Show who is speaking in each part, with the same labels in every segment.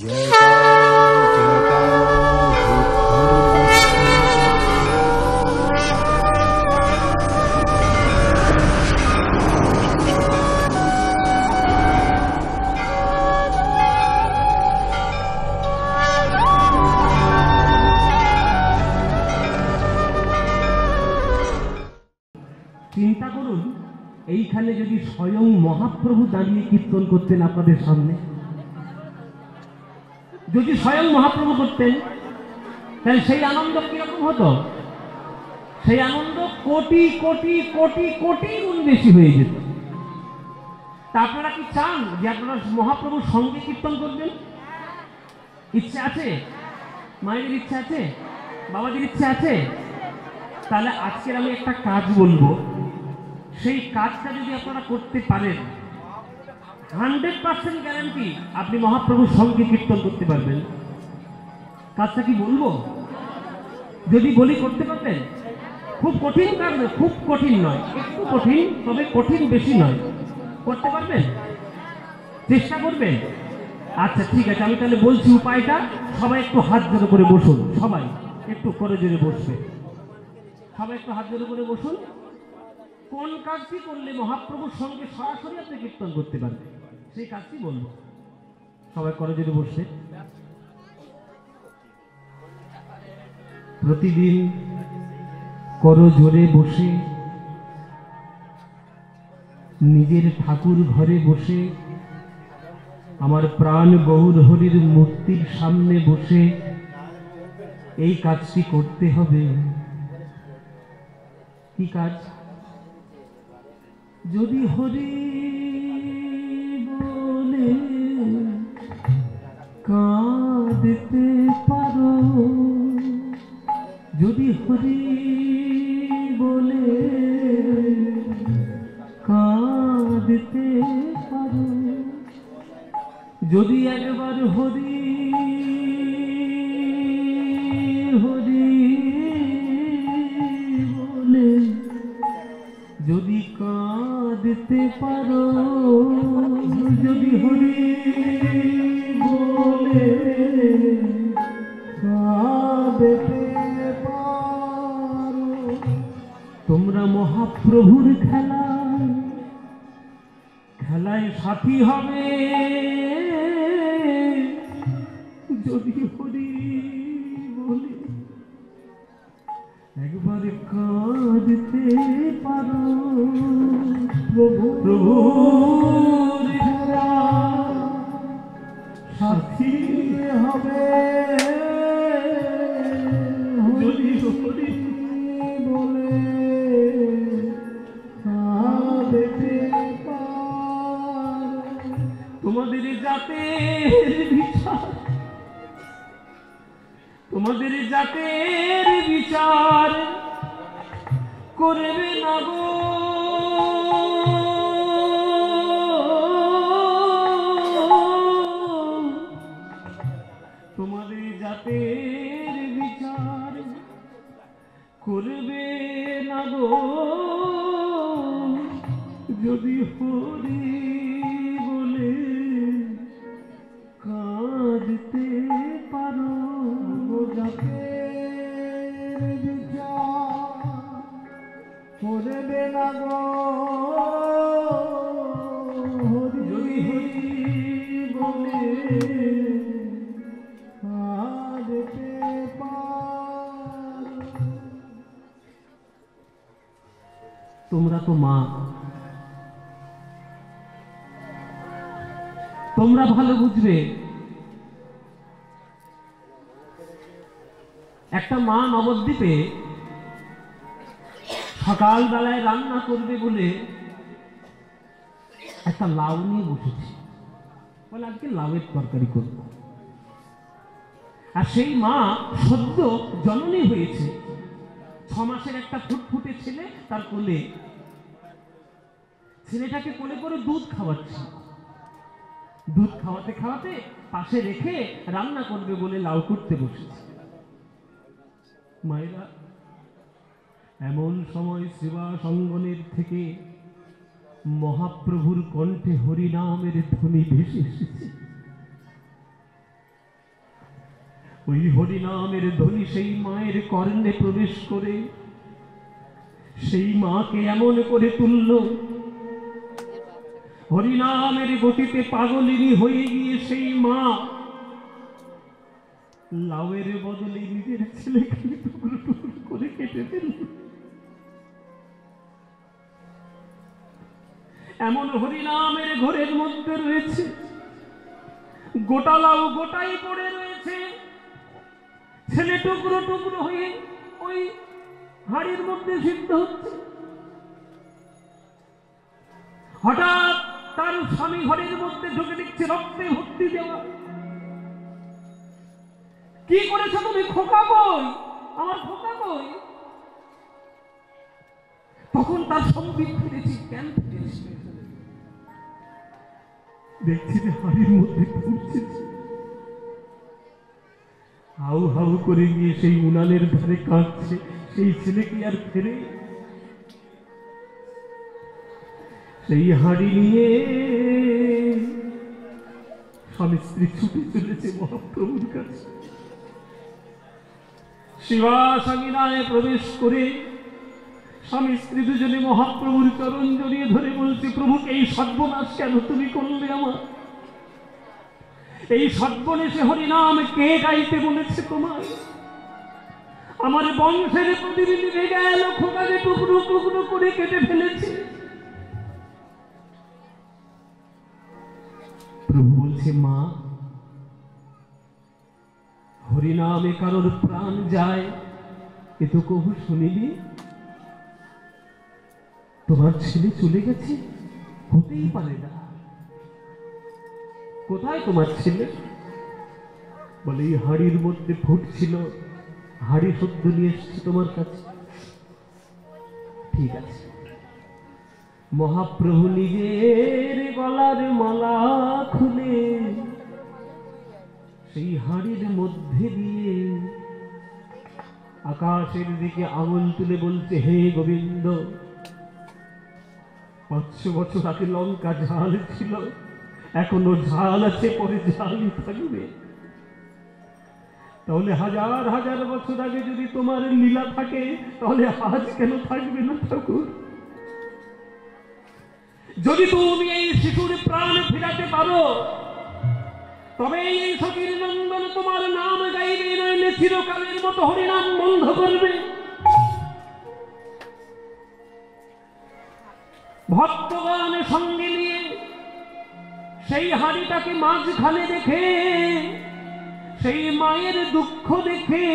Speaker 1: চিন্তা করুন, এইখানে যদি স্বয়ং মহাপ্রভু দাঁড়িয়ে কীর্তন করতেন আপনাদের সামনে, যদি স্বয়ং মহাপ্রভু করতেন, তাহলে সেই আনন্দ কিরকম হতো? সেই আনন্দ কোটি কোটি কোটি কোটি গুণ বেশি হয়ে যেত। তা আপনারা কি চান যে আপনারা মহাপ্রভুর সঙ্গে কীর্তন করবেন? ইচ্ছে আছে? মায়েদের ইচ্ছা আছে? বাবাদের ইচ্ছা আছে? তাহলে আজকের আমি একটা কাজ বলবো, সেই কাজটা যদি আপনারা করতে পারেন, 100% গ্যারান্টি আপনি মহাপ্রভুর সঙ্গে কীর্তন করতে পারবেন। কাজটা কি বলবো? যদি বলি করতে পারবেন? খুব কঠিন কাজ নয়, খুব কঠিন নয়, একটু কঠিন, তবে কঠিন বেশি নয়। করতে পারবেন? চেষ্টা করবেন? আচ্ছা ঠিক আছে, আমি তাহলে বলছি উপায়টা। সবাই একটু হাত জোড়ো করে বসুন, সবাই একটু করে জোরে বসবে, সবাই একটু হাত জোড়ো করে বসুন। কোন কাজটি করলে মহাপ্রভুর সঙ্গে সরাসরি আপনি কীর্তন করতে পারবেন, সেই কাজটি বলবো। সবাই করে জোরে বসবে। প্রতিদিন করো জোরে বসে, নিজের ঠাকুর ঘরে বসে, আমার প্রাণ গৌর হরির মূর্তির সামনে বসে এই কাজটি করতে হবে। কি কাজ? যদি হরি বলে কাঁদতে পারো, যদি হরি বলে কাঁদতে পারো, যদি একবার হরি হরি বলে যদি কাঁদতে পারো, যদি হরি বলে কাঁদতে পারো, তোমরা মহাপ্রভুর খেলায় সাথী হবে। যদি হরি বলে একবার কাঁদতে পারো, প্রভুর সাথী হবে। যদি হরি বলে কাঁদতে পারো, তোমাদের জাতের বিচার, তোমাদের জাতের বিচার করবে না গো। তোমাদের জাতের বিচার করবে না গো, যদি হরি বলে কাঁদতে পারো। জাতের বিচার করবে না গো, যদি হরি বলে কাঁদতে পারো। তোমরা তো মা, তোমরা ভালো বুঝবে। একটা মা নবদ্বীপে সকালবেলায় রান্না করবে বলে একটা লাউ নিয়ে বসেছে, বলে আজকে লাউয়ের তরকারি করব। আর সেই মা সদ্য জননী হয়েছে, 6 মাসের একটা ফুটফুটে ছেলে তার কোলে, ছেলেটাকে কোলে করে দুধ খাওয়াচ্ছে। দুধ খাওয়াতে খাওয়াতে পাশে রেখে রান্না করবে বলে লাউ করতে বসেছে। মায়েরা, এমন সময় সেবা সঙ্গনের থেকে মহাপ্রভুর কণ্ঠে হরিনামের ধ্বনি ভেসে এসেছে। ওই হরিনামের ধ্বনি সেই মায়ের কর্ণে প্রবেশ করে সেই মাকে এমন করে তুলল, হরিনামের গতিতে পাগলিনী হয়ে গিয়ে সেই মা লাউয়ের বদলে নিজের ছেলেকে টুকরো টুকরো করে কেটে ফেলল। এমন হরিনামের ঘরের মধ্যে রয়েছে, গোটা লাউ গোটাই পড়ে রয়েছে, ছেলে টুকরো টুকরো হয়ে ওই হাড়ির মধ্যে সিদ্ধ হচ্ছে। হঠাৎ তার স্বামী ঘরের মধ্যে ঢুকে দেখছে রক্তে ভর্তি দেওয়া। কি করেছো তুমি? খোকা কই, আমার খোকা কই? তখন তার সম্বিত ফিরেছি। কেন ফিরেছি? দেখছি যে হাড়ির মধ্যে ফুটছে। হাউ হাউ করে গিয়ে সেই উনানের ধারে কাঁদছে। সেই ছেলে কি আর ফেরে? সেই হাড়ি নিয়ে স্বামী স্ত্রী ছুটে চলেছে মহাপ্রভুর কাছে। শিবাসাঙ্গিনায় প্রবেশ করে স্বামী স্ত্রী দুজনে মহাপ্রভুর চরণ জড়িয়ে ধরে বলছে, প্রভুকে এই সর্বনাশ কেন তুমি করলে আমার? এই সর্বনেশে হরিনাম কে গাইতে বলেছে তোমায়? আমার বংশের প্রতিনিধি রেগে এলো, খোকাকে টুকরো টুকরো করে কেটে ফেলেছে। প্রভু বলছে, মা, হরিনামে কারোর প্রাণ যায় এ তো কবু শুনিনি। তোমার ছেলে চলে গেছে, হতেই পারে না। কোথায় তোমার ছেলে? বলে এই হাড়ির মধ্যে ফুটছিল, হাড়ি সদ্য নিয়ে এসছে তোমার কাছে। ঠিক আছে। মহাপ্রভু নিজের গলার মালা খুলে সেই হাড়ির মধ্যে দিয়ে আকাশের দিকে আঙুল তুলে বলছে, হে গোবিন্দ, 500 বছর আগে লঙ্কা ঝাল ছিল, এখনো ঝাল আছে, পরে ঝালই থাকবে। তাহলে হাজার হাজার বছর আগে যদি তোমার লীলা থাকে, তাহলে আজ কেন থাকবে না ঠাকুর? যদি তুমি এই শিশুর প্রাণ ফিরাতে পারো, তবে এই সতীর নন্দন তোমার নাম গাইবে, নইলে চিরকালের মতো হরিনাম বন্ধ করবে। ভক্তগণ সঙ্গে নিয়ে সেই হাড়িটাকে মাঝখানে দেখে, সেই মায়ের দুঃখ দেখে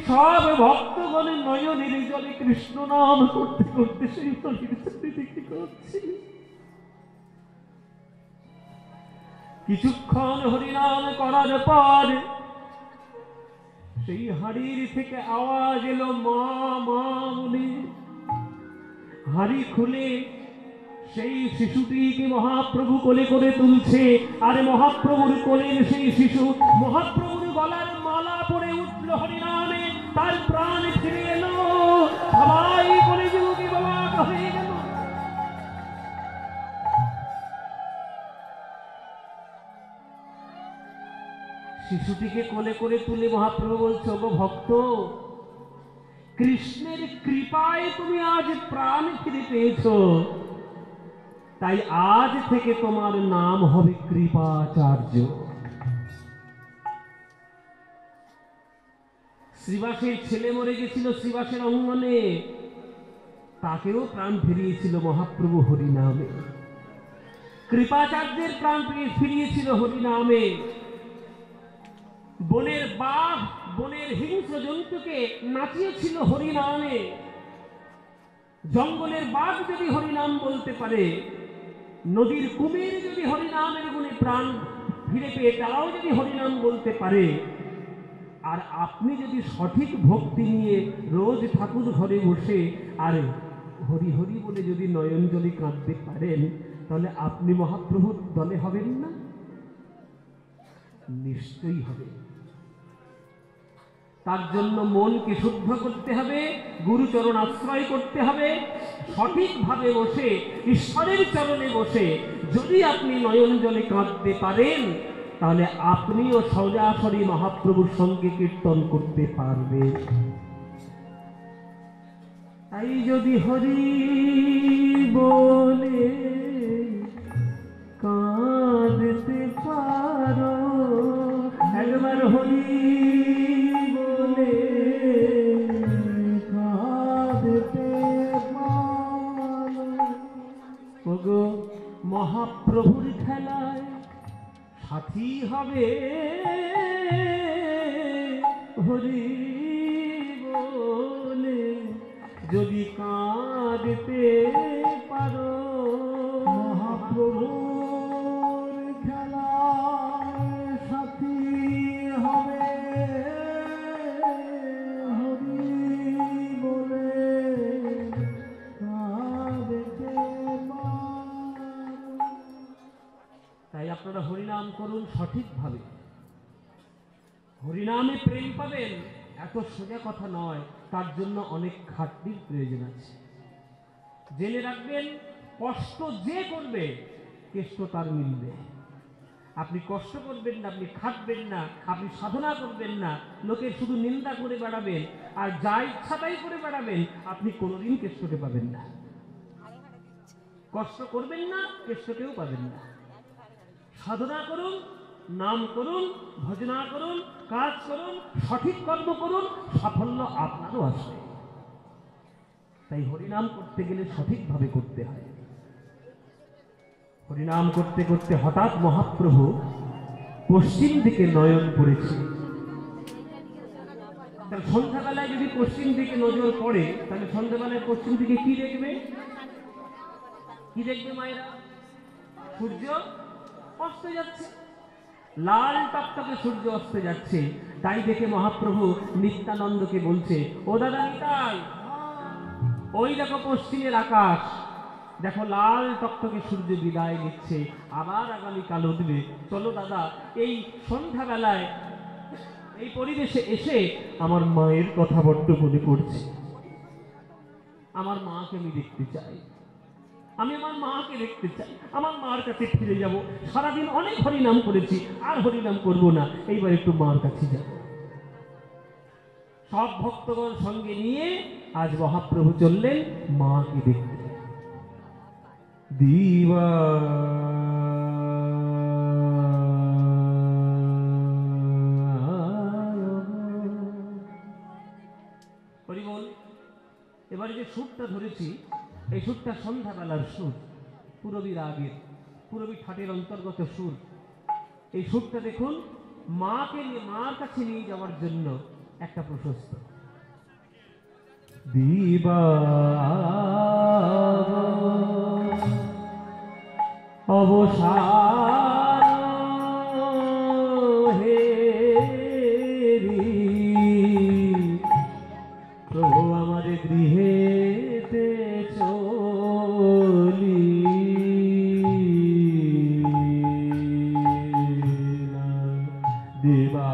Speaker 1: সব ভক্তগণ নয়নের জলে কৃষ্ণ নাম করতে করতে সেই হাড়ির চারিদিকে করছে। কিছুক্ষণ হরিনাম করার পর সেই হাড়ির থেকে আওয়াজ এলো, মা মা বলে। হাড়ি খুলে সেই শিশুটিকে মহাপ্রভু কোলে করে তুলছে, আর মহাপ্রভুর কোলের সেই শিশু মহাপ্রভুর গলার মালা পরে উঠল হরিনামে, তার প্রাণ ফিরে এলো। সবাই বলে যুগে বাবা হয়ে গেল। শিশুটিকে কোলে করে তুলে মহাপ্রভু বলছে, ওগো ভক্ত, কৃষ্ণের কৃপায় তুমি আজ প্রাণ ফিরে পেয়েছ, তাই আজ থেকে তোমার নাম হবে কৃপাচার্য। শ্রীবাসের ছেলে মরে গেছিল শ্রীবাসের অঙ্গনে, তাকেও প্রাণ ফিরিয়েছিল মহাপ্রভু হরিনামে। কৃপাচার্যের প্রাণ ফিরিয়েছিল হরিনামে। বনের বাঘ, বনের হিংস্র জন্তুকে নাচিয়েছিল হরিনামে। জঙ্গলের বাঘ যদি হরিনাম বলতে পারে, নদীর কুমির যদি হরিনামের গুণে প্রাণ ফিরে পেয়ে তারাও যদি হরিনাম বলতে পারে, আর আপনি যদি সঠিক ভক্তি নিয়ে রোজ ঠাকুর ঘরে বসে আর হরি হরি বলে যদি নয়নজলি কাঁদতে পারেন, তাহলে আপনি মহাপ্রভুর দলে হবেন না? নিশ্চয়ই হবে। তার জন্য মনকে শুদ্ধ করতে হবে, গুরুচরণ আশ্রয় করতে হবে, সঠিকভাবে বসে ঈশ্বরের চরণে বসে যদি আপনি নয়ন জলে কাঁদতে পারেন, তাহলে আপনিও সরাসরি মহাপ্রভুর সঙ্গে কীর্তন করতে পারবেন। তাই যদি হরি বলে কাঁদতে পারো, একবার হরি বলে কাঁদতে পারো। ওগো মহাপ্রভুর খেলায় সাথী হবে হরি বলে যদি কাঁদতে পারো। মহাপ্রভুর খেলায় সাথী হবে হরি বলে কাঁদতে পারো। তাই আপনারা হরিনাম করুন সঠিকভাবে। হরিনামে প্রেম পাবেন এত সোজা কথা নয়, তার জন্য অনেক খাটনির প্রয়োজন আছে। জেনে রাখবেন, কষ্ট যে করবে কেষ্ট তার মিলবে। আপনি কষ্ট করবেন না, আপনি খাটবেন না, আপনি সাধনা করবেন না, লোকের শুধু নিন্দা করে বেড়াবেন আর যা ইচ্ছা তাই করে বেড়াবেন, আপনি কোনোদিন কেষ্টকে পাবেন না। কষ্ট করবেন না, কেষ্টকেও পাবেন না। সাধনা করুন, নাম করুন, ভজনা করুন, কাজ করুন, সঠিক কর্ম করুন, সাফল্য আপনারও আসবে। তাই হরিনাম করতে গেলে সঠিকভাবে করতে হয়। হরিনাম করতে করতে হঠাৎ মহাপ্রভু পশ্চিম দিকে নয়ন পড়েছে। তাহলে সন্ধ্যাবেলায় যদি পশ্চিম দিকে নজর পড়ে, তাহলে সন্ধ্যাবেলায় পশ্চিম দিকে কি দেখবে? কি দেখবে মায়েরা? সূর্য অস্ত যাচ্ছে, লাল টকটকে সূর্য অস্ত যাচ্ছে। তাই দেখে মহাপ্রভু নিত্যানন্দকে বলছে, ও দাদা নিতাই, ওই দেখো পশ্চিমের আকাশ, দেখো লাল টকটকে সূর্য বিদায় নিচ্ছে, আবার আগামীকাল উঠবে। চলো দাদা, এই সন্ধ্যাবেলায় এই পরিবেশে এসে আমার মায়ের কথা বড্ড মনে পড়ছে। আমার মাকে আমি দেখতে চাই, আমি আমার মাকে দেখতে চাই, আমার মার কাছে ফিরে যাব। সারাদিন অনেক হরিনাম করেছি, আর হরিনাম করব না, এইবার একটু মার কাছে যাব। সব ভক্তগণ সঙ্গে নিয়ে আজ মহাপ্রভু চললেন মাকে দেখতে। দিবা হরি বল। এবারে যে সুরটা ধরেছি, এই সুরটা সন্ধ্যাবেলার সুর, পুরবী রাগের, পুরবী ঠাটের অন্তর্গত সুর। এই সুরটা দেখুন, মাকে মার কাছে নিয়ে যাওয়ার জন্য একটা প্রশস্ত। দিবা অবসান হে প্রভু আমাদের গৃহেতে চলি, দিবা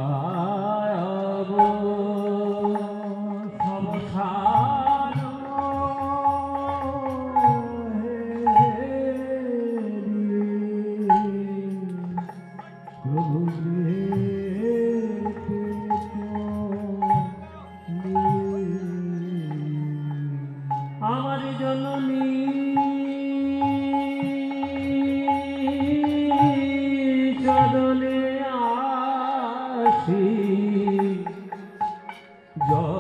Speaker 1: আমার জননী চরণে আসি, জননী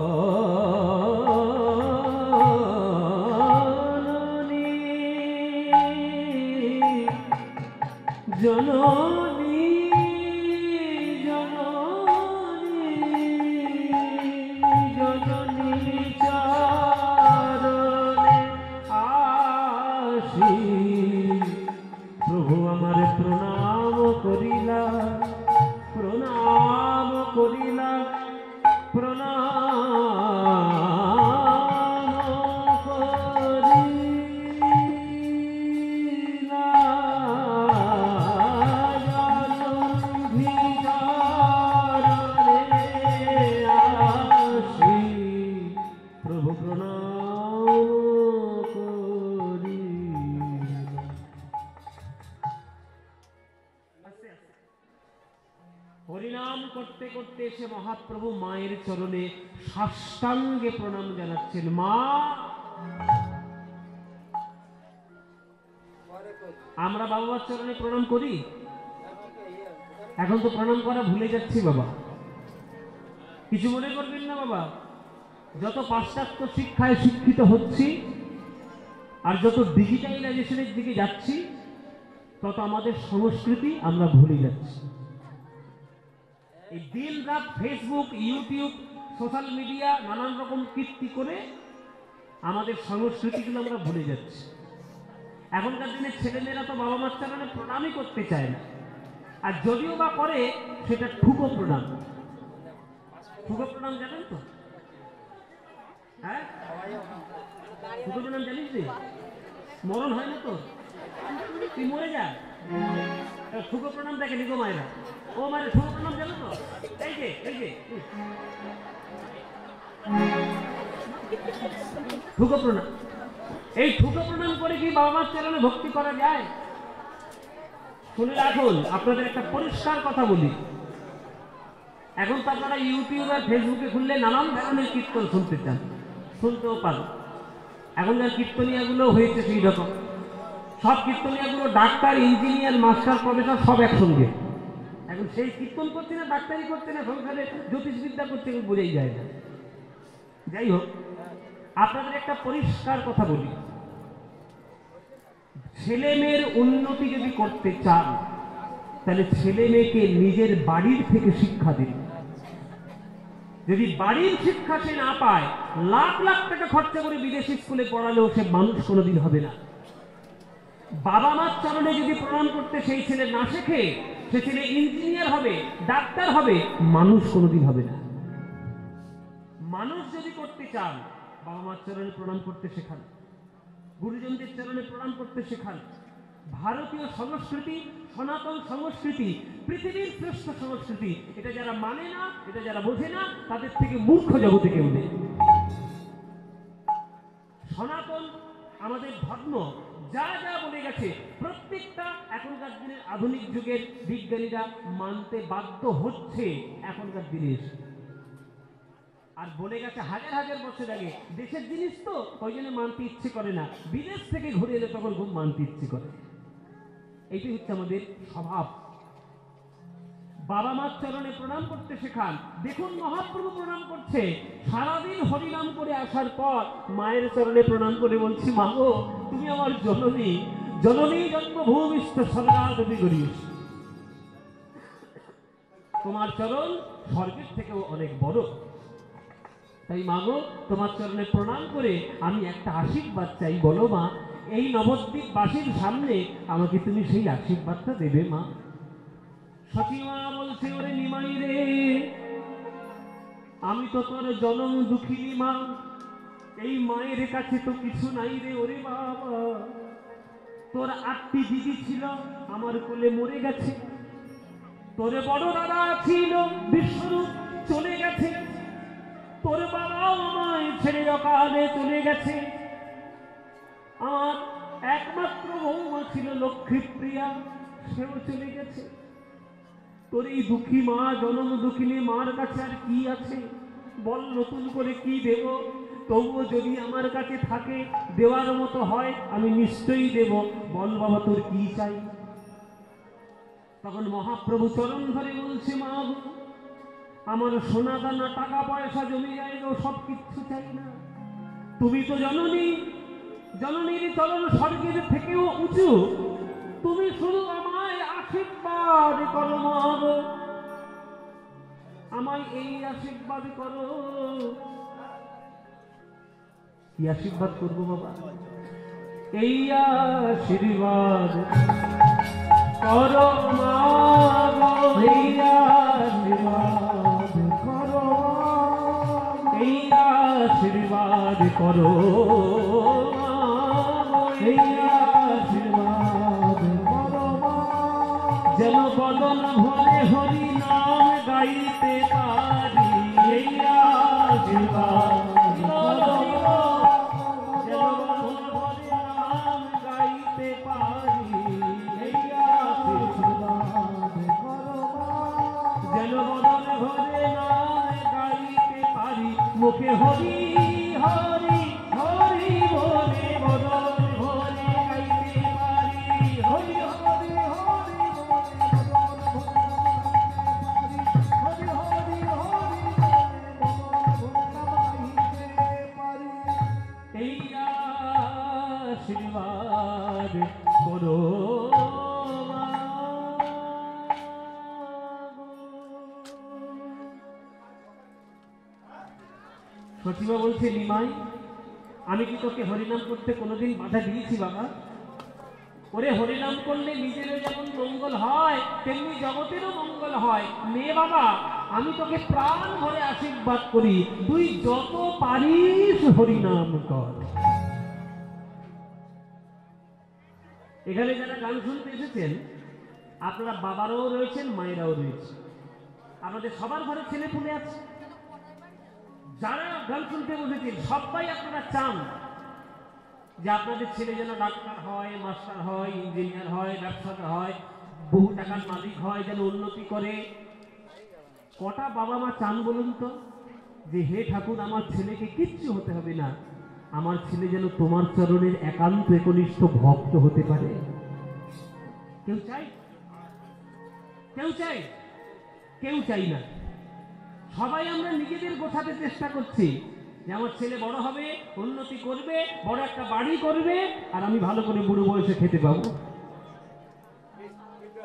Speaker 1: জননী জননী চরণে আসি, প্রভু আমার প্রণাম করিলা, প্রণাম করিলা, প্রণাম করতে করতে এসে মহাপ্রভু মায়ের চরণে সাষ্টাঙ্গে প্রণাম জানাচ্ছেন। মা, আমরা বাবা মার চরণে প্রণাম করি? এখন তো প্রণাম করা ভুলে যাচ্ছি বাবা, কিছু মনে করবেন না বাবা। যত পাশ্চাত্য শিক্ষায় শিক্ষিত হচ্ছি আর যত ডিজিটালাইজেশনের দিকে যাচ্ছি, তত আমাদের সংস্কৃতি আমরা ভুলে যাচ্ছি। এই দিন রাত ফেসবুক, ইউটিউব, সোশ্যাল মিডিয়া নানান রকম কীর্তি করে আমাদের সংস্কৃতিগুলো আমরা ভুলে যাচ্ছি। এখনকার দিনের ছেলেমেয়েরা তো বাবা মার চরণে প্রণামই করতে চায় না, আর যদিও বা করে সেটা ঠুকো প্রণাম। ঠুকো প্রণাম জানেন তো? হ্যাঁ, ঠুকো প্রণাম জানিস রে? মরণ হয় না তো, তুই মরে যা। ঠুকো প্রণাম দেখেনি গো মায়েরা, ও মায়ের ঠুকো প্রণাম জানো তো? এই যে ঠুকো প্রণাম। এই ঠুকো প্রণাম করে কি বাবা মার চরণে ভক্তি করা যায়? শুনে রাখুন, আপনাদের একটা পরিষ্কার কথা বলি। এখন তো আপনারা ইউটিউব আর ফেসবুকে খুললে নানান ধরনের কীর্তন শুনতে চান, শুনতেও পারেন। এখনকার কীর্তনিয়াগুলো হয়েছে সেই রকম। সব কীর্তনিয়াগুলো ডাক্তার, ইঞ্জিনিয়ার, মাস্টার, প্রফেসর সব একসঙ্গে। এখন সেই কীর্তন করছে না, ডাক্তারি করছে না, সংসারে জ্যোতিষবিদ্যা করছে, বোঝাই যায় না। যাই হোক, আপনাদের একটা পরিষ্কার কথা বলি। ছেলে মেয়ের উন্নতি যদি করতে চান, তাহলে ছেলে মেয়েকে নিজের বাড়ির থেকে শিক্ষা দিন। যদি বাড়ির শিক্ষা সে না পায়, লাখ লাখ টাকা খরচা করে বিদেশি স্কুলে পড়ালেও সে মানুষ কোনোদিন হবে না। বাবা মার চরণে যদি প্রণাম করতে সেই ছেলে না শেখে, সে ছেলে ইঞ্জিনিয়ার হবে, ডাক্তার হবে, মানুষ কোনোদিন হবে না। মানুষ যদি করতে চান, বাবা মার চরণে প্রণাম করতে শেখান, গুরুজনদের চরণে প্রণাম করতে শেখান। ভারতীয় সংস্কৃতি, সনাতন সংস্কৃতি পৃথিবীর শ্রেষ্ঠ সংস্কৃতি। এটা যারা মানে না, এটা যারা বোঝে না, তাদের থেকে মূর্খ জগতে কেউ নেই। সনাতন আমাদের ধর্ম যা যা বলে গেছে, প্রত্যেকটা এখনকার দিনের আধুনিক যুগের বিজ্ঞানীরা মানতে বাধ্য হচ্ছে এখনকার দিনে এসে। আর বলে গেছে হাজার হাজার বছর আগে, দেশের জিনিস তো ওই জন্য মানতে ইচ্ছে করে না, বিদেশ থেকে ঘুরে এলে তখন খুব মানতে ইচ্ছে করে। এইটাই হচ্ছে আমাদের স্বভাব। বাবা মার চরণে প্রণাম করতে শেখান। দেখুন মহাপ্রভু প্রণাম করছে, সারাদিন হরিনাম করে আসার পর মায়ের চরণে প্রণাম করে বলছি, মা গো, তুমি আমার জননী, জননী জন্মভূমিষ্ঠ স্বর্গাদপি করিস। তোমার চরণ স্বর্গের থেকেও অনেক বড়। তাই মা গো, তোমার চরণে প্রণাম করে আমি একটা আশীর্বাদ চাই। বলো মা, এই নবদ্বীপবাসীর সামনে আমাকে তুমি সেই আশীর্বাদটা দেবে মা? সচিমা বলছে, ওরে নিমাই রে, আমি তো তোর জনম দুঃখিনী মা, এই মায়ের কাছে তো কিছু নাই রে। ওরে বাবা, তোর 8টি দিদি ছিল, আমার কোলে মরে গেছে। তোর বড় দাদা ছিল বিশ্বরূপ, চলে গেছে। তোর বাবাও আমায় ছেড়ে অকালে চলে গেছে। আমার একমাত্র বৌমা ছিল লক্ষ্মীপ্রিয়া, সেও চলে গেছে। তোর এই দুঃখী মা, জনম দুঃখিনী মার কাছে আর কি আছে বল? নতুন করে কি দেব? তবুও যদি আমার কাছে থাকে, দেওয়ার মতো হয়, আমি নিশ্চয়ই দেব। বল বাবা, তোর কি চাই? তখন মহাপ্রভু চরণ ধরে বলছে, মা আমার সোনা দানা, টাকা পয়সা, জমি জায়গা সব কিচ্ছু চাই না। তুমি তো জননী, জননীর চরণ স্বর্গের থেকেও উঁচু। তুমি শুধু আমায় আশীর্বাদ করো মা গো, আমায় এই আশীর্বাদ করো। কি আশীর্বাদ করবো বাবা? এই আশীর্বাদ করো মা গো, এই আশীর্বাদ করো, এই আশীর্বাদ করো, এই আশীর্বাদ করো। যেন বদন ভরে হরি নাম গাইতে পারি, এই আশীর্বাদ করো। যেন বদন ভরে নাম গাইতে পারি, এই আশীর্বাদ করো। যেন বদন ধরে নাম গাইতে পারি মুখে হরি হরি হরি বলে বদন ভরে গাইতে পারি হরি হরি হরি বলে বদন ভরে হরি হরি হরি বলে বদন গাইতে পারি। এই আশীর্বাদ করো সচিবা বলছে, নিমাই আমি কি তোকে হরিনাম করতে কোনোদিন বাধা দিয়েছি বাবা? ওরে হরিনাম করলে নিজেরও যেমন মঙ্গল হয় তেমনি জগতেরও মঙ্গল হয়। নে বাবা, আমি তোকে প্রাণ ভরে আশীর্বাদ করি, তুই যত পারিস হরিনাম কর। এখানে যারা গান শুনতে এসেছেন আপনারা বাবারাও রয়েছেন, মায়েরাও রয়েছেন, আমাদের সবার ঘরে ছেলে পুলে আছে। যারা গান শুনতে বসেছেন সবাই আপনারা চান যে আপনাদের ছেলে যেন ডাক্তার হয়, মাস্টার হয়, ইঞ্জিনিয়ার হয়, ব্যবসাদার হয়, বহু টাকার মালিক হয়, যেন উন্নতি করে। কটা বাবা মা চান বলুন তো যে হে ঠাকুর আমার ছেলেকে কিচ্ছু হতে হবে না, আমার ছেলে যেন তোমার চরণের একান্ত একনিষ্ঠ ভক্ত হতে পারে? কেউ চাই? কেউ চাই? কেউ চাই না। সবাই আমরা নিজেদের গোছাতে চেষ্টা করছি যে আমার ছেলে বড় হবে, উন্নতি করবে, বড় একটা বাড়ি করবে, আর আমি ভালো করে বুড়ো বয়সে খেতে পাবো।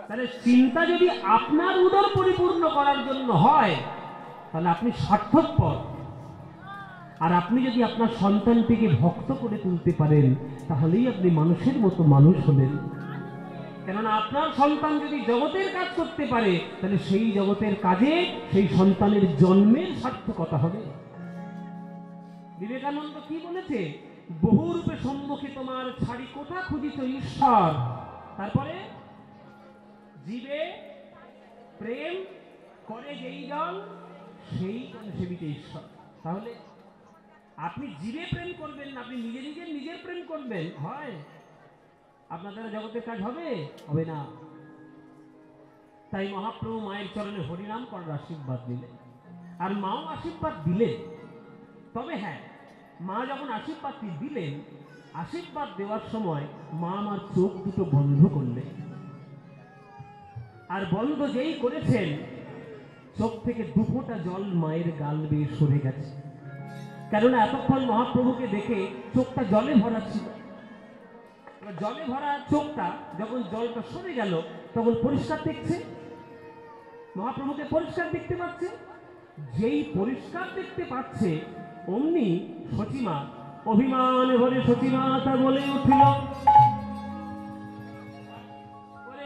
Speaker 1: তাহলে চিন্তা যদি আপনার উদর পরিপূর্ণ করার জন্য হয় তাহলে আপনি স্বার্থপর। আর আপনি যদি আপনার সন্তানটিকে ভক্ত করে তুলতে পারেন তাহলেই আপনি মানুষের মতো মানুষ হলেন। কেননা আপনার সন্তান যদি জগতের কাজ করতে পারে তাহলে সেই জগতের কাজে সেই সন্তানের জন্মের সার্থকতা হবে। বিবেকানন্দ কি বলেছে? বহুরূপে সম্মুখে তোমার ছাড়ি কোথা খুঁজিছ ঈশ্বর। তারপরে জীবে প্রেম করে যেই জন সেই জন সেবিতে ঈশ্বর। তাহলে আপনি জীবে প্রেম করবেন না, আপনি নিজে নিজের প্রেম করবেন, হয় আপনার দ্বারা জগতের কাজ হবে? হবে না। তাই মহাপ্রভু মায়ের চরণে হরিনাম করার আশীর্বাদ দিলেন, আর মাও আশীর্বাদ দিলেন। তবে হ্যাঁ, মা যখন আশীর্বাদটি দিলেন, আশীর্বাদ দেওয়ার সময় মা আমার চোখ দুটো বন্ধ করলেন। আর বন্ধ যেই করেছেন চোখ থেকে দুফোঁটা জল মায়ের গাল বেয়ে সরে গেছে। কেননা এতক্ষণ মহাপ্রভুকে দেখে চোখটা জলে ভরা ছিল। জলে ভরা চোখটা যখন জলটা সরে গেল তখন পরিষ্কার দেখছে, মহাপ্রভুকে পরিষ্কার দেখতে পাচ্ছে। যেই পরিষ্কার দেখতে পাচ্ছে অমনি সচিমা অভিমান ভরে সচিমা তা বলে উঠল,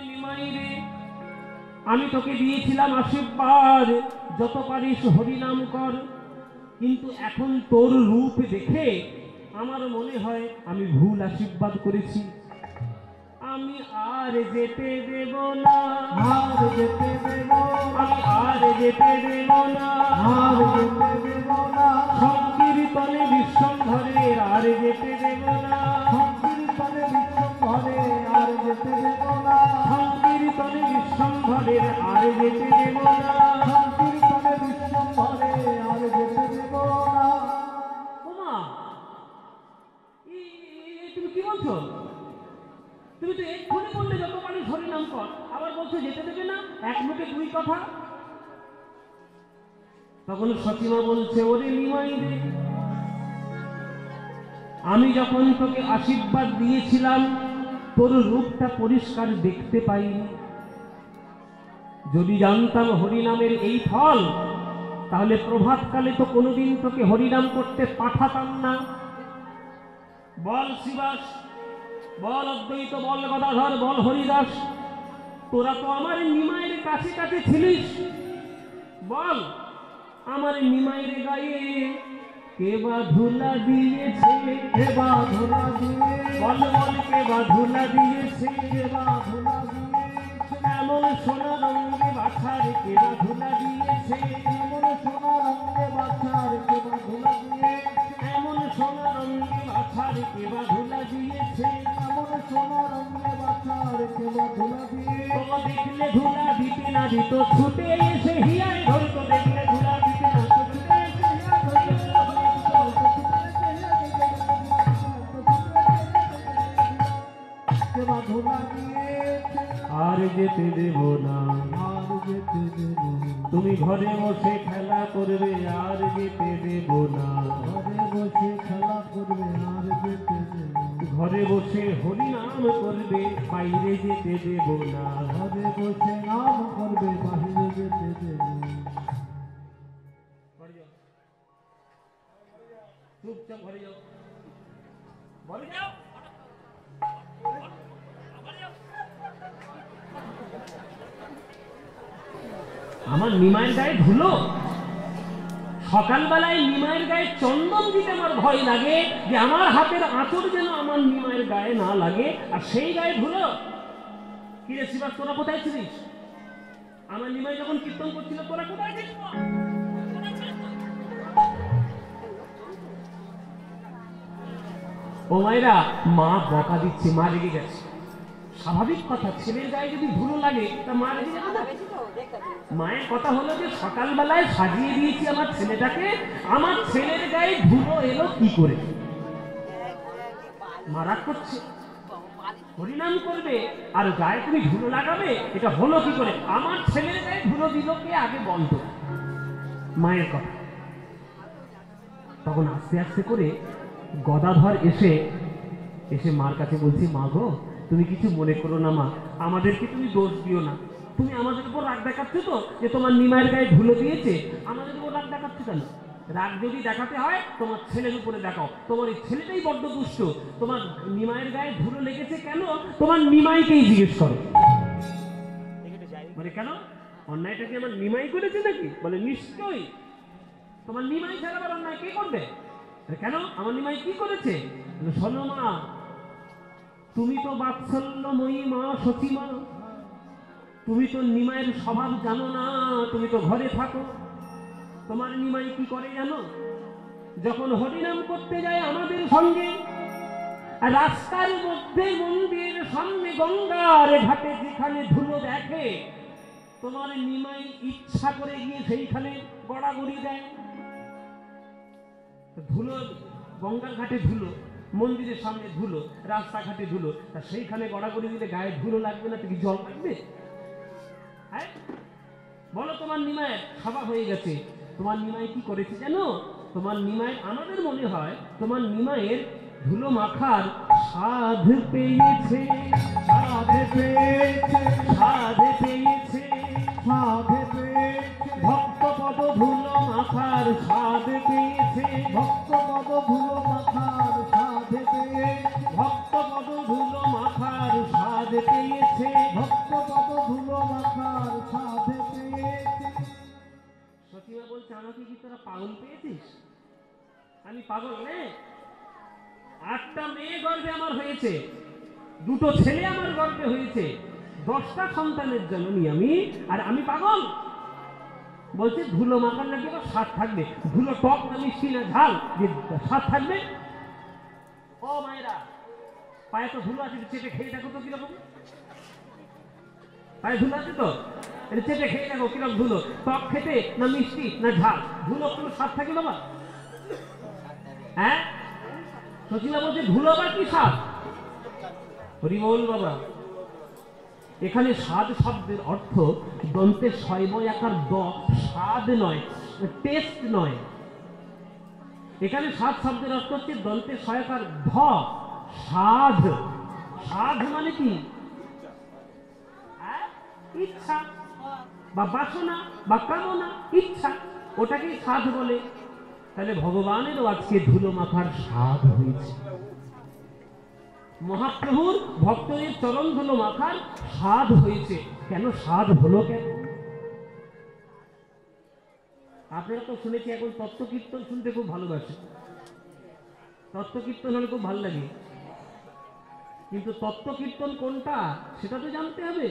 Speaker 1: নিমাই রে, আমি তোকে দিয়েছিলাম আশীর্বাদ যত পারিস হরিনাম কর, কিন্তু এখন তোর রূপ দেখে আমার মনে হয় আমি ভুল আশীর্বাদ করেছি। আমি আর যেতে দেব না, আর যেতে দেব, আমি আর যেতে দেব না, আর যেতে দেব না, সংকীর্তনে বিশ্বম্ভরের আর যেতে দেব না, সংকীর্তনে বিশ্বম্ভরের আর যেতে দেব না, সংকীর্তনে বিশ্বম্ভরের আর যেতে দেব না, সংকীর্তনে বিশ্বম্ভরের আর যেতে দেব না। ওমা, তুমি কি বলছো? তুমি তো এক্ষুনি বললে যত পারিস হরিনাম কর, আবার বলছো যেতে দেবে না, এক মুখে দুই কথা। তখন সচিমা বলছে, ওরে নিমাই রে, আমি যখন তোকে আশীর্বাদ দিয়েছিলাম তোর রূপটা পরিষ্কার দেখতে পাইনি। যদি জানতাম হরিনামের এই ফল তাহলে প্রভাতকালে তো কোনোদিন তোকে হরিনাম করতে পাঠাতাম না। বল শিবাস, বল অদ্বৈত, বল গদাধর, বল হরিদাস, তোরা তো আমার নিমাইয়ের কাছে কাছে ছিলিস। বল আমার নিমাইয়ের গায়ে কে বা ধুলা দিয়েছে, কে বা ধুলা দিয়েছে, বল বল কে বা ধুলা দিয়েছে, কে বা ধুলা দিয়েছে, এমন সোনা রঙে বাছার কে বা ধুলা দিয়েছে, এমন সোনা রঙে বাছার কে বা ধুলা দিয়েছে, এমন সোনা রঙে বাছার কে বা ধুলা দিয়েছে, এমন সোনা রঙে বাছার কে বা ধুলা দিয়েছে। তো দেখলে ধুলা দিতে না দিত ছুটে এসে হিয়ায় ধরতো দেখি ঘরে বসে খেলা করবে আর যেতে দেব না,
Speaker 2: ঘরে বসে খেলা করবে আর যেতে দেব না,
Speaker 1: ঘরে বসে হরি নাম করবে বাইরে যেতে দেব না।
Speaker 2: ঘরে বসে নাম করবে বাহিরে যেতে দেব না।
Speaker 1: চুপচাপ ঘরে যাও, ঘরে যাও। আমার নিমাইয়ের গায়ে ধুলো, সকালবেলায় নিমাইয়ের গায়ে চন্দন দিতে আমার ভয় লাগে যে আমার হাতের আঁচড় যেন আমার নিমাইয়ের গায়ে না লাগে, আর সেই গায়ে ধুলো। কিরে শিবাস, তোরা কোথায় ছিলিস? আমার নিমাই যখন কীর্তন করছিল তোরা কোথায় ছিলিস? ও মায়েরা, মা বকা দিচ্ছে, মা রেগে গেছে। স্বাভাবিক কথা, ছেলের গায়ে যদি ধুলো লাগে তা মা রেগে যাবে না? মায়ের কথা হলো যে সকালবেলায় সাজিয়ে দিয়েছি আমার ছেলেটাকে, আমার ছেলের গায়ে ধুলো এলো কি করে? মা রাগ করছে, হরিনাম করবে আর গায়ে তুমি ধুলো লাগাবে, এটা হলো কি করে? আমার ছেলের গায়ে ধুলো দিল কে, আগে বন্ধ। মায়ের কথা। তখন আস্তে আস্তে করে গদাধর এসে মার কাছে বলছি, মা গো, তুমি কিছু মনে করো না মা, আমাদেরকে তুমি দোষ দিও না। তুমি আমাদের উপর রাগ দেখাচ্ছ তো যে তোমার নিমাইয়ের গায়ে ধুলো দিয়েছে, আমাদের উপর রাগ দেখাচ্ছ কেন? রাগ যদি দেখাতে হয় তোমার ছেলের উপরে দেখাও, তোমার এই ছেলেটাই বড্ড দুষ্ট। তোমার নিমাইয়ের গায়ে ধুলো লেগেছে কেন, তোমার নিমাইকেই জিজ্ঞেস করো। মানে কেন, অন্যায়টা কি আমার নিমাই করেছে নাকি? বলে নিশ্চয়ই, তোমার নিমাই ছাড়া আবার অন্যায় কে করবে? কেন, আমার নিমাই কি করেছে? শোনো মা, তুমি তো বাৎসল্যময়ী মা, সতী মা, তুমি তো নিমাইয়ের স্বভাব জানো না, তুমি তো ঘরে থাকো। তোমার নিমাই কি করে জানো? যখন হরিনাম করতে যায় আমাদের সঙ্গে, রাস্তার মধ্যে মন্দির সামনে গঙ্গার ঘাটে যেখানে ধুলো দেখে, তোমার নিমাই ইচ্ছা করে গিয়ে সেইখানে গড়াগড়ি দেয়। ধুলো, গঙ্গার ঘাটে ধুলো, মন্দিরের সামনে ধুলো, রাস্তাঘাটে ধুলো, তা সেইখানে গড়াগড়ি দিলে গায়ে ধুলো লাগবে না তো কি জল লাগবে? হ্যাঁ বলো, তোমার নিমাইয়ের স্বভাব হয়ে গেছে। তোমার নিমাই কি করেছে জানো? তোমার নিমাই, আমাদের মনে হয় তোমার নিমাইয়ের ধুলো মাখার স্বাদ পেয়েছে, স্বাদ পেয়েছে, স্বাদ পেয়েছে,
Speaker 2: স্বাদ পেয়েছে,
Speaker 1: ভক্ত পদ ধুলো মাখার স্বাদ পেয়েছে,
Speaker 2: ভক্ত পদ ধুলো মাখার স্বাদ পেয়েছে,
Speaker 1: ভক্ত পদ ধুলো মাখার স্বাদ পেয়েছে,
Speaker 2: ভক্ত পদ ধুলো মাখার স্বাদ পেয়েছে।
Speaker 1: সতীমা বলছে, আমাকে কি তোরা পাগল পেয়েছিস? আমি পাগল নে? 8টা মেয়ে গর্ভে আমার হয়েছে, 2টো ছেলে আমার গর্ভে হয়েছে, 10টা সন্তানের জননী আমি, আর আমি পাগল? বলছে ধুলো মাখার নাকি আবার স্বাদ থাকবে। ধুলো টক না মিষ্টি না ঝাল, যে স্বাদ থাকবে? ও মায়েরা, পায়ে তো ধুলো আছে, চেটে খেয়ে দেখো তো কিরকম। পায়ে ধুলো আছে তো, এটা চেটে খেয়ে দেখো কিরকম ধুলো, টক খেতে না মিষ্টি না ঝাল, ধুলো কোনো স্বাদ থাকে বাবা? হ্যাঁ, সচিমা বলছে ধুলো আবার কি স্বাদ? হরি বল বাবা। এখানে স্বাদ শব্দের অর্থ দন্তে শয়বয় আকার দ, স্বাদ নয়, টেস্ট নয়। এখানে স্বাদ শব্দের অর্থ হচ্ছে দন্তে শয়াকার ধ, স্বাদ। স্বাদ মানে কি? ইচ্ছা বা বাসনা বা কামনা, ইচ্ছা, ওটাকেই স্বাদ বলে। তাহলে ভগবানেরও আজকে ধুলো মাখার স্বাদ হয়েছে, মহাপ্রভুর ভক্তদের চরণ ধুলো মাখার স্বাদ হয়েছে। কেন স্বাদ হলো কেন? আপনারা তো শুনেছি এখন তত্ত্ব কীর্তন শুনতে খুব ভালোবাসে, তত্ত্ব কীর্তন হলে খুব ভালো লাগে, কিন্তু তত্ত্ব কীর্তন কোনটা সেটা তো জানতে হবে।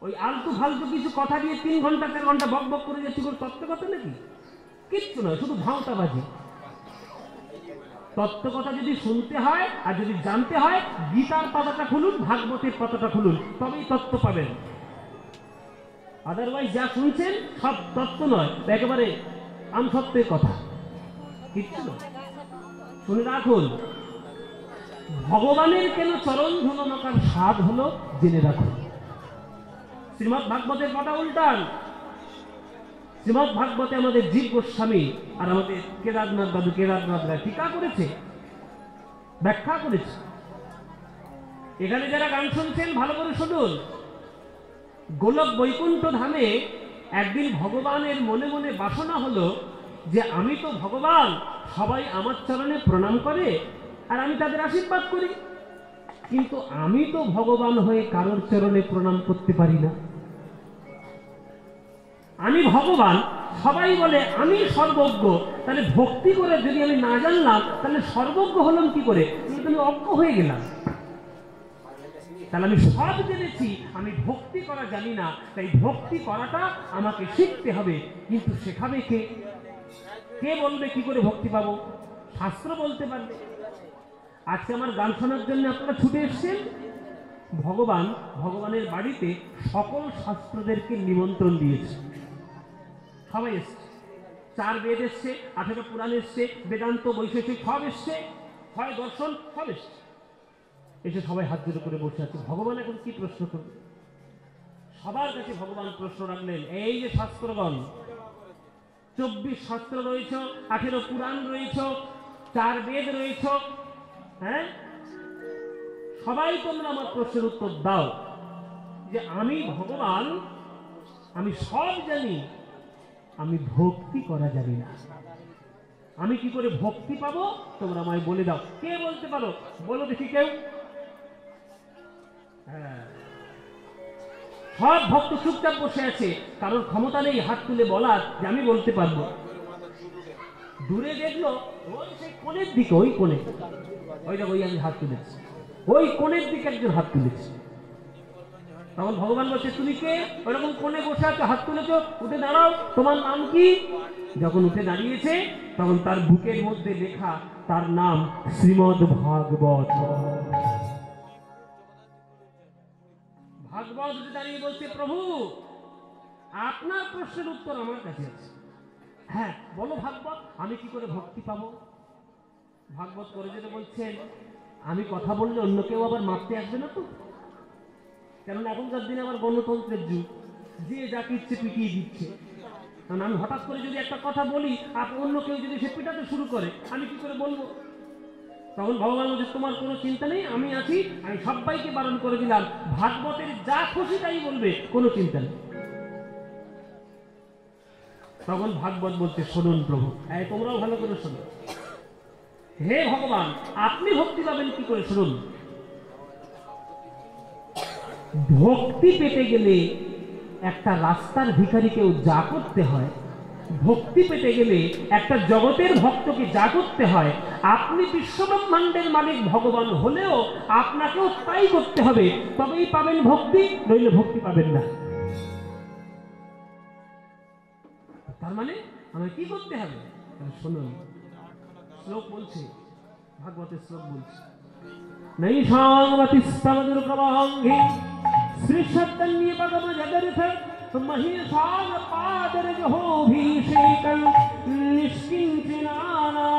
Speaker 1: ওই আলতু ফালতু কিছু কথা দিয়ে 3 ঘন্টা 4 ঘন্টা বক বক করে যাচ্ছি, কোনো তত্ত্ব কথা নাকি? কিচ্ছু নয়, শুধু ভাঁওতাবাজি। তত্ত্ব কথা যদি শুনতে হয় আর যদি জানতে হয়, গীতার পাতাটা খুলুন, ভাগবতের পাতাটা খুলুন, তবেই তত্ত্ব পাবেন। আদারওয়াইজ যা শুনছেন সব তত্ত্ব নয়, একেবারে আমসত্ত্বের কথা, কিচ্ছু নয়। শুনে রাখুন, ভগবানের কেন চরণ ধুলো মাখার স্বাদ হলো জেনে রাখুন। শ্রীমদ্ ভাগবতের পাতা উল্টান। শ্রীমদ্ ভাগবতে আমাদের জীব গোস্বামী আর আমাদের কেদারনাথ বাবু কেদারনাথ রায় টিকা করেছে, ব্যাখ্যা করেছে। এখানে যারা গান শুনছেন ভালো করে শুনুন। গোলক বৈকুণ্ঠ ধামে একদিন ভগবানের মনে মনে বাসনা হলো যে আমি তো ভগবান, সবাই আমার চরণে প্রণাম করে আর আমি তাদের আশীর্বাদ করি, কিন্তু আমি তো ভগবান হয়ে কারোর চরণে প্রণাম করতে পারি না। আমি ভগবান, সবাই বলে আমি সর্বজ্ঞ, তাহলে ভক্তি করে যদি আমি না জানলাম তাহলে সর্বজ্ঞ হলাম কি করে? আমি অজ্ঞ হয়ে গেলাম। তাহলে আমি সব জেনেছি, আমি ভক্তি করা জানি না, তাই ভক্তি করাটা আমাকে শিখতে হবে। কিন্তু শেখাবে কে? কে বলবে কি করে ভক্তি পাবো? শাস্ত্র বলতে পারবে। আজকে আমার গান শোনার জন্য আপনারা ছুটে এসছেন। ভগবানের বাড়িতে সকল শাস্ত্রদেরকে নিমন্ত্রণ দিয়েছে, সবাই এসছে। 4 বেদ এসছে, 18 পুরাণ এসছে, বেদান্ত বৈশেষিক সব এসছে, হয় দর্শন সব এসছে। এসে সবাই হাত জোড়ো করে বসে আছে। ভগবান এখন কি প্রশ্ন করবে? সবার কাছে ভগবান প্রশ্ন রাখলেন, এই যে শাস্ত্রগণ, 24 শাস্ত্র রয়েছ, 18 পুরাণ রয়েছ, 4 বেদ রয়েছ, হ্যাঁ, সবাই তোমরা আমার প্রশ্নের উত্তর দাও যে আমি ভগবান, আমি সব জানি, আমি ভক্তি করা জানি না। আমি কি করে ভক্তি পাবো তোমরা আমায় বলে দাও। কে বলতে পারো? বলো দেখি কেউ। হ্যাঁ, সব ভক্ত চুপচাপ বসে আছে, কারোর ক্ষমতা নেই হাত তুলে বলার যে আমি বলতে পারবো। দূরে দেখলো ওই সেই কোণের দিকে, ওই কোণে, ওই দেখো, ওই আমি হাত তুলেছি, ওই কোণের দিকে একজন হাত তুলেছে। তখন ভগবান বলছে, তুমি কে? ওরকম কোণে বসে আছো, হাত তুলেছ, উঠে দাঁড়াও, তোমার নাম কি? যখন উঠে দাঁড়িয়েছে তখন তার বুকের মধ্যে লেখা তার নাম শ্রীমদ্ ভাগবত। ভাগবত উঠে দাঁড়িয়ে বলছে, প্রভু আপনার প্রশ্নের উত্তর আমার কাছে আছে। হ্যাঁ বলো ভাগবত, আমি কি করে ভক্তি পাবো? ভাগবত করে যেতে বলছেন, আমি কথা বললে অন্য কেউ আবার মারতে আসবে না তো? কেননা এখনকার দিনে আবার গণতন্ত্রের যুগ, যে যাকে ইচ্ছে পিটিয়ে দিচ্ছে। কারণ আমি হঠাৎ করে যদি একটা কথা বলি আর অন্য কেউ যদি সে পিটাতে শুরু করে, আমি কি করে বলবো? তখন ভগবান বলছে, তোমার কোনো চিন্তা নেই, আমি আছি, আমি সবাইকে বারণ করে দিলাম, ভাগবতের যা খুশি তাই বলবে, কোনো চিন্তা নেই। তখন ভাগবত বলতে, শুনুন প্রভু, তোমরাও ভালো করে শোনো। হে ভগবান, আপনি ভক্তি পাবেন কি করে? শুনুন, ভক্তি পেতে গেলে একটা রাস্তার ভিখারিকেও যা করতে হয়, ভক্তি পেতে গেলে একটা জগতের ভক্তকে যা করতে হয়, আপনি বিশ্বব্রহ্মাণ্ডের মালিক ভগবান হলেও আপনাকেও তাই করতে হবে, তবেই পাবেন ভক্তি, নইলে ভক্তি পাবেন না। তার মানে আমায় কি করতে হবে? শুনুন, শ্লোক বলছে, ভাগবতের শ্লোক বলছে, নৈষাংবতিস্তমদুর্গমাঙ্গি শ্রী চৈতন্য পদম জগর্থ মহিষাং পাদরজহোভিষেকং নিষ্কিঞ্চনানা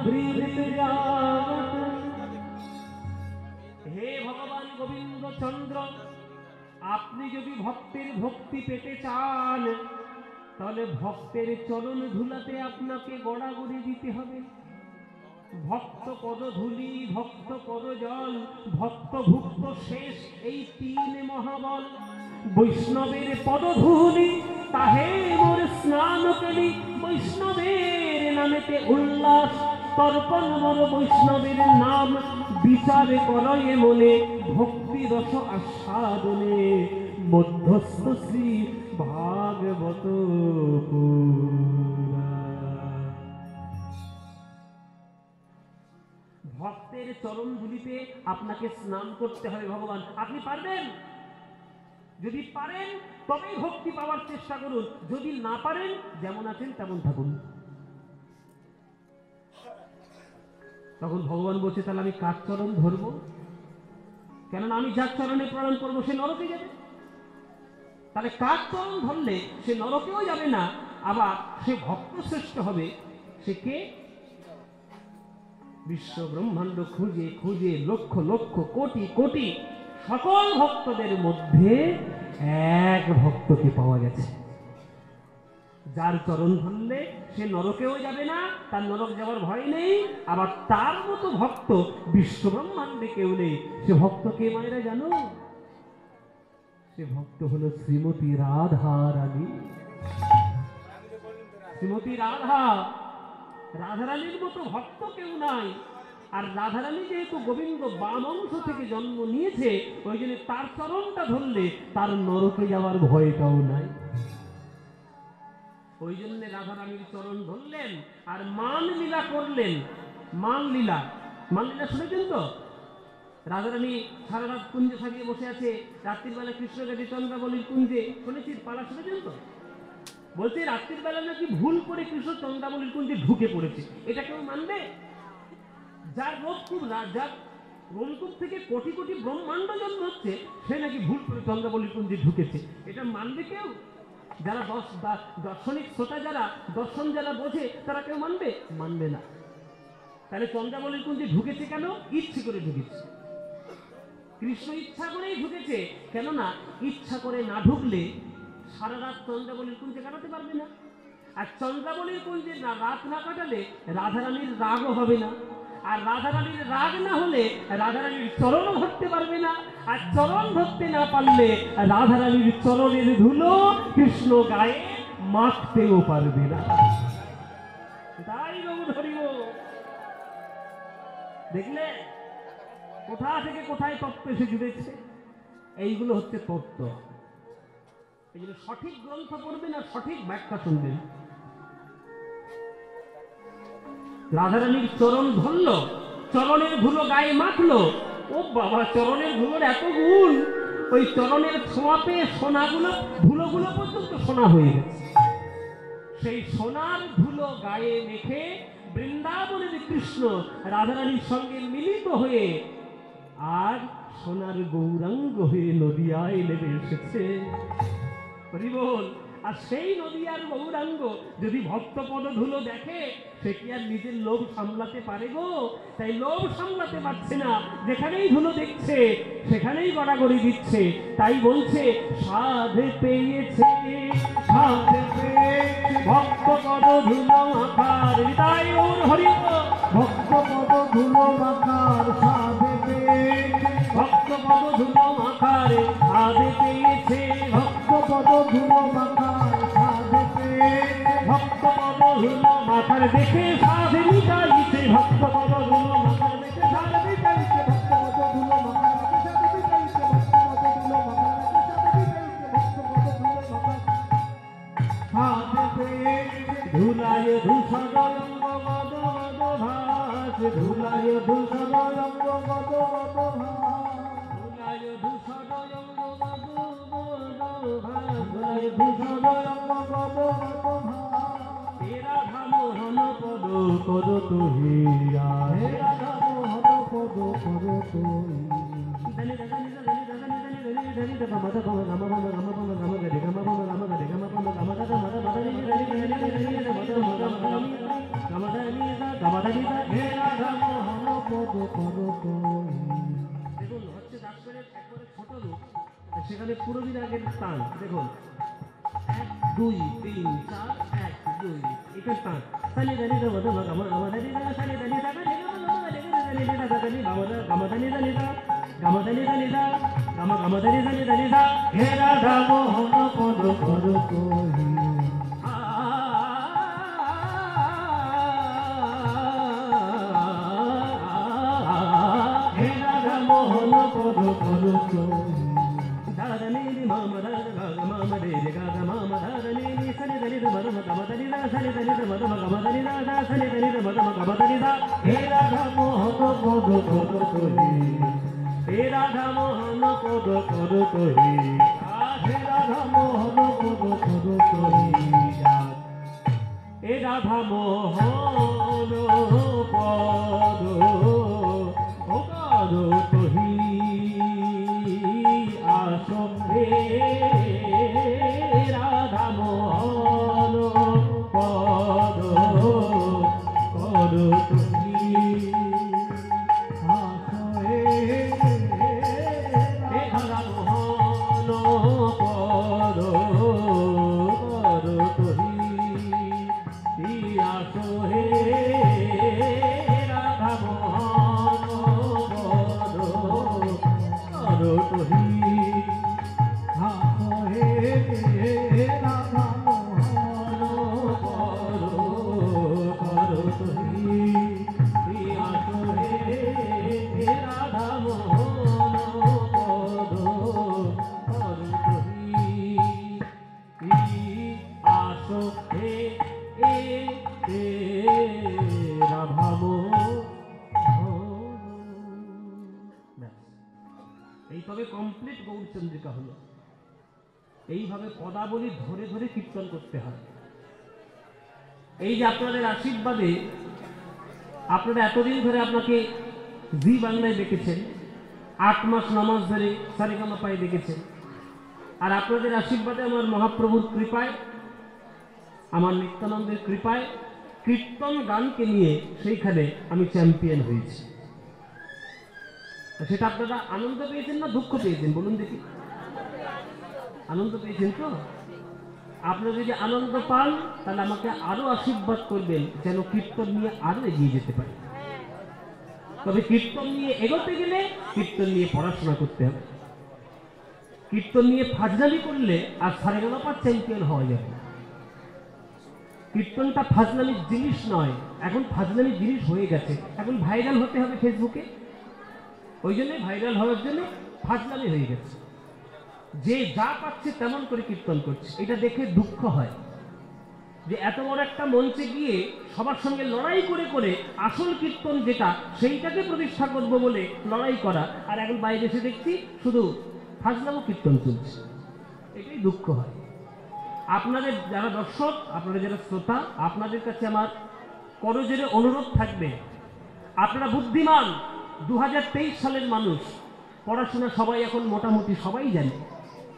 Speaker 1: বৃদ্ধিজাগত। হে ভগবান গোবিন্দ চন্দ্র, আপনি যদি ভক্তের ভক্তি পেতে চান তাহলে ভক্তের চরণ ধুলাতে আপনাকে গড়াগড়ি দিতে হবে। ভক্ত পদধূলি, ভক্ত পদজল, ভক্ত ভুক্ত শেষ, এই 3 মহাবল। বৈষ্ণবের পদধূলি তাহে মোর স্নান করি, বৈষ্ণবের নামেতে উল্লাস তর্পণ মোর বৈষ্ণবের নাম, বিচার করয়ে মনে ভক্তি রস আস্বাদনে, মধ্যস্থ শ্রী ভাগবত ভক্তের চরণ ধুলিতে আপনাকে স্নান করতে হবে। ভগবান, আপনি পারবেন? যদি পারেন তবেই ভক্তি পাওয়ার চেষ্টা করুন, যদি না পারেন যেমন আছেন তেমন থাকুন। তখন ভগবান বলছে, তাহলে আমি কার চরণ ধরবো? কেননা আমি যার চরণে প্রণাম করবো সে নরকে যাবে। তাহলে কার চরণ ধরলে সে নরকেও যাবে না, আবার সে ভক্ত শ্রেষ্ঠ হবে। সে কে? বিশ্ব ব্রহ্মাণ্ড খুঁজে খুঁজে লক্ষ লক্ষ কোটি কোটি সকল ভক্তদের মধ্যে এক ভক্তকে পাওয়া গেছে, যার চরণ ধরলে সে নরকেও যাবে না, তার নরক যাওয়ার ভয় নেই। আবার তার মতো ভক্ত বিশ্ব ব্রহ্মাণ্ডে কেউ নেই। সে ভক্ত কে মায়েরা জানো? সে ভক্ত হলো শ্রীমতী রাধা রানী। শ্রীমতী রাধা, রাধারানীর মতো ভক্ত কেউ নাই। আর রাধারানী যেহেতু গোবিন্দ বাম অংশ থেকে জন্ম নিয়েছে, ওই জন্য তার চরণটা ধরলে তার নরকে যাওয়ার ভয়টাও নাই। ওই জন্য রাধারানীর চরণ ধরলেন আর মান লীলা করলেন। মান লীলা, মান লীলা শুনেছেন তো? রাধারানী সারা রাত কুঞ্জে সাজিয়ে বসে আছে, রাত্রির বেলা কৃষ্ণগাড়ি চন্দ্রাবলীর কুঞ্জে, শুনেছি পালা, শুনেছেন তো? বলছে রাত্রির বেলা নাকি ভুল করে কৃষ্ণ চন্দ্রাবলীর কুঞ্জে ঢুকে পড়েছে। এটা কেউ মানবে? যার রোগ খুব, যার রোমকূপ থেকে কোটি কোটি ব্রহ্মাণ্ড জন্ম হচ্ছে, সে নাকি ভুল করে চন্দ্রাবলীর কুঞ্জে ঢুকেছে। এটা মানবে কেউ? যারা দর্শনিক শ্রোতা, যারা দর্শন যারা বোঝে, তারা কেউ মানবে? মানবে না। তাহলে চন্দ্রাবলীর কুঞ্জে ঢুকেছে কেন? ইচ্ছে করে ঢুকেছে। কৃষ্ণ ইচ্ছা করেই ঢুকেছে, কেননা ইচ্ছা করে না ঢুকলে সারা রাত চন্দ্রাবলীর কুঞ্জে কাটাতে পারবে না। আর চন্দ্রাবলীর কুঞ্জে না রাত না কাটালে রাধারানীর রাগও হবে না। আর রাধারানীর রাগ না হলে রাধারানীর চরণও ধরতে পারবে না। আর চরণ ধরতে না পারলে রাধারানীর চরণের ধুলো কৃষ্ণ গায়ে মাখতেও পারবে না। তাই গৌর হরিব, দেখলে কোথা থেকে কোথায় তত্ত্ব এসে জুড়েছে। এইগুলো হচ্ছে তত্ত্ব। এই জন্য সঠিক গ্রন্থ পড়বেন আর সঠিক ব্যাখ্যা শুনবেন। রাধারানীর চরণ ধরল, চরণের ধুলো গায়ে মাখলো। ও বাবা, চরণের ধুলোর এত গুণ, ওই চরণের ছোঁয়াতে সোনাগুলো, ধুলোগুলো পর্যন্ত সোনা হয়ে গেছে। সেই সোনার ধুলো গায়ে মেখে বৃন্দাবনের কৃষ্ণ রাধারানীর সঙ্গে মিলিত হয়ে আর সোনার গৌরাঙ্গ হয়ে নদিয়ায় নেমে এসেছে। হরি বল। আর সেই নদিয়ার গৌরাঙ্গ যদি ভক্তপদ ধুলো দেখে, সে কি আর নিজের লোভ সামলাতে পারে গো? তাই লোভ সামলাতে পারছে না, যেখানেই ধুলো দেখছে সেখানেই গড়াগড়ি দিচ্ছে। তাই বলছে সাধে পেয়েছে, সাধে পেয়েছে ভক্তপদ ধুলো মাখার। তাই ওর হরি
Speaker 2: ভক্তপদ ধুলো মাখার সাধে পেয়েছে,
Speaker 1: ভক্তপদ ধুলো মাখার সাধে পেয়েছে,
Speaker 2: ভক্তপদ ধুলো মাখার সাধে পেয়েছে,
Speaker 1: ভক্তপদ ধুলো মাখার দেখে সাধে মিটাইছে, ভক্তপদ ধুলো মাখার দেখে সাধে মিটাইছে,
Speaker 2: ভক্তপদ ধুলো মাখার দেখে সাধে মিটাইছে, ভক্তপদ ধুলো মাখার দেখে সাধে মিটাইছে, ভক্তপদ ধুলো মাখার সাধে পেয়েছে।
Speaker 1: ধুলায় ধূসর অঙ্গ গদ গদ ভাস, ধুলায় ধূসর অঙ্গ
Speaker 2: গদ গদ ভাস,
Speaker 1: ধুলায় ধূসর অঙ্গ গদ গদ ভাস, ধুলায়
Speaker 2: ধূসর
Speaker 1: ধূসর
Speaker 2: অঙ্গ গদ গদ ভাস।
Speaker 1: হে রাধা মোহন পদ কর তুহিয়া,
Speaker 2: হে রাধা মোহন পদ কর তুই। হে রাধা মোহন পদ কর তুই।
Speaker 1: দেখুন হচ্ছে ডাক্তারের একবারে ছোট লোক, সেখানে পুরো বিরাগের স্থান দেখুন 1 2 3 4 1 2 এটা স্থান। সানি দানি দা মদ গামা গামা দানি দা সানি দানি দা গানি গামা দানি দানি দা দানি গামা দানি দানি দা গামা দানি দানি দা গামা গামা দানি দানি দানি দা।
Speaker 2: হে রাধা মোহন পদ কর তুই। হে রাধা মোহন পদ কর তুই।
Speaker 1: দাদানি মামা দাদা মামা রে গাদা মামা দাদানি সানি দানি দা মদ গামা দানি দা সানি দানি দা মদ গামা দানি দা সানি দানি দা মদ গামা দানি দা।
Speaker 2: হে রাধা মোহন পদ কর তুই।
Speaker 1: হে রাধা মোহন পদ কর তুই।
Speaker 2: হে রাধা মোহন পদ কর তুই।
Speaker 1: এ রাধা মোহন পদ কর তুই। আসম হে রাধা মোহন পদ কর তুই।
Speaker 2: আসে
Speaker 1: হে আসো হে এ এ রাধামো। এই তবে কমপ্লিট গৌরচন্দ্রিকা হলো। এইভাবে পদাবলী ধরে ধরে কীর্তন করতে হয়। এই যে আপনাদের আশীর্বাদে, আপনারা এতদিন ধরে আপনাকে জি বাংলায় দেখেছেন, 8 মাস 9 মাস ধরে সারেগামাপায় দেখেছেন, আর আপনাদের আশীর্বাদে আমার মহাপ্রভুর কৃপায়, আমার নিত্যানন্দের কৃপায় কীর্তন গানকে নিয়ে সেইখানে আমি চ্যাম্পিয়ন হয়েছি। সেটা আপনারা আনন্দ পেয়েছেন না দুঃখ পেয়েছেন বলুন দেখি? আনন্দ পেয়েছেন তো? আপনারা যদি আনন্দ পান তাহলে আমাকে আরো আশীর্বাদ করবেন যেন কীর্তন নিয়ে আরো এগিয়ে যেতে পারি। তবে কীর্তন নিয়ে এগোতে গেলে কীর্তন নিয়ে পড়াশোনা করতে হবে। কীর্তন নিয়ে ফাজলামি করলে আর সারেগামাপার চ্যাম্পিয়ন হওয়া যাবে। কীর্তনটা ফাজলামির জিনিস নয়, এখন ফাজলামির জিনিস হয়ে গেছে। এখন ভাইরাল হতে হবে ফেসবুকে, ওই জন্য ভাইরাল হওয়ার জন্য ফাজলামি হয়ে গেছে। যে যা পাচ্ছে তেমন করে কীর্তন করছে। এটা দেখে দুঃখ হয় যে এত বড় একটা মঞ্চে গিয়ে সবার সঙ্গে লড়াই করে করে আসল কীর্তন যেটা সেইটাকে প্রতিষ্ঠা করব বলে লড়াই করা, আর এখন বাইরে এসে দেখছি শুধু ফাজলামো কীর্তন চলছে। এটাই দুঃখ হয়। আপনাদের যারা দর্শক, আপনারা যারা শ্রোতা, আপনাদের কাছে আমার করজোরে অনুরোধ থাকবে, আপনারা বুদ্ধিমান, 2023 সালের মানুষ, পড়াশোনা সবাই এখন মোটামুটি সবাই জানে।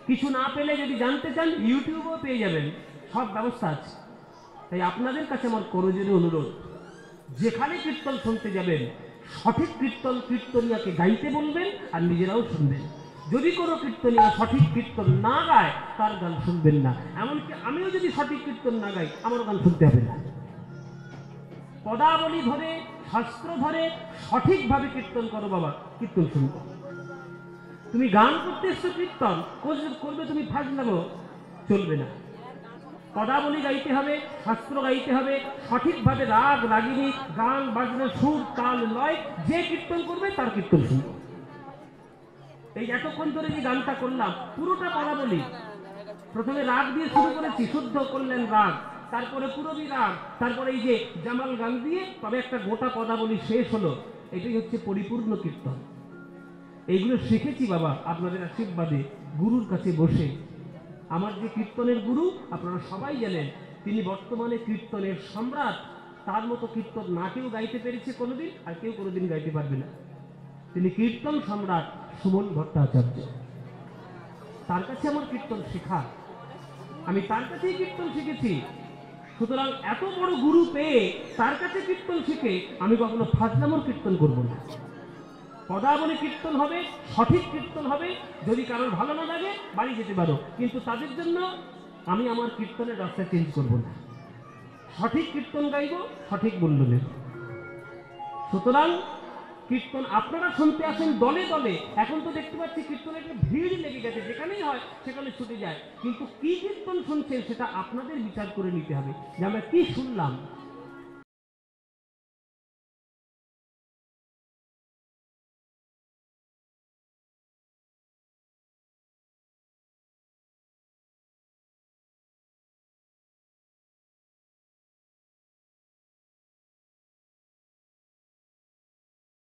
Speaker 1: কিছু না পেলে যদি জানতে চান ইউটিউবেও পেয়ে যাবেন, সব ব্যবস্থা আছে। তাই আপনাদের কাছে আমার করজোরে অনুরোধ, যেখানে কীর্তন শুনতে যাবেন সঠিক কীর্তন কীর্তনিয়াকে গাইতে বলবেন আর নিজেরাও শুনবেন। যদি কোনো কীর্তনিয়া সঠিক কীর্তন না গায় তার গান শুনবেন না। এমনকি আমিও যদি সঠিক কীর্তন না গাই আমার গান শুনতে হবে না। পদাবলী ধরে শাস্ত্র ধরে সঠিকভাবে কীর্তন করো বাবা, কীর্তন শুনবো। তুমি গান করতে এসছো, কীর্তন করবে তুমি ফাজলামো, চলবে না। পদাবলী গাইতে হবে, শাস্ত্র গাইতে হবে, সঠিকভাবে রাগ রাগিনী গান বাজনা সুর তাল লয়, যে কীর্তন করবে তার কীর্তন শুনবো। এই এতক্ষণ ধরে যে গানটা করলাম পুরোটা পদাবলী। প্রথমে রাগ দিয়ে শুরু করেছি, শুদ্ধ করলেন রাগ, তারপরে পুরবী রাগ, তারপরে এই যে জামাল গান দিয়ে তবে একটা গোটা পদাবলী শেষ হলো। এটাই হচ্ছে পরিপূর্ণ কীর্তন। এইগুলো শিখেছি বাবা আপনাদের আশীর্বাদে, গুরুর কাছে বসে। আমার যে কীর্তনের গুরু আপনারা সবাই জানেন, তিনি বর্তমানে কীর্তনের সম্রাট। তার মতো কীর্তন না কেউ গাইতে পেরেছে কোনোদিন, আর কেউ কোনোদিন গাইতে পারবে না। তিনি কীর্তন সম্রাট সুমন ভট্টাচার্য। তার কাছে আমার কীর্তন শেখা, আমি তার কাছেই কীর্তন শিখেছি। সুতরাং এত বড় গুরু পেয়ে তার কাছে কীর্তন শিখে আমি কখনো ফাজলামোর কীর্তন করব না। পদাবলী কীর্তন হবে, সঠিক কীর্তন হবে। যদি কারোর ভালো না লাগে বাড়ি যেতে পারো, কিন্তু তাদের জন্য আমি আমার কীর্তনের রাস্তা চেঞ্জ করব না। সঠিক কীর্তন গাইব, সঠিক মূল্য নেব। সুতরাং কীর্তন আপনারা শুনতে আসেন দলে দলে। এখন তো দেখতে পাচ্ছি কীর্তনের একটা ভিড় লেগে গেছে, যেখানেই হয় সেখানে ছুটে যায়। কিন্তু কি কীর্তন শুনছেন সেটা আপনাদের বিচার করে নিতে হবে, যে আমরা কি শুনলাম।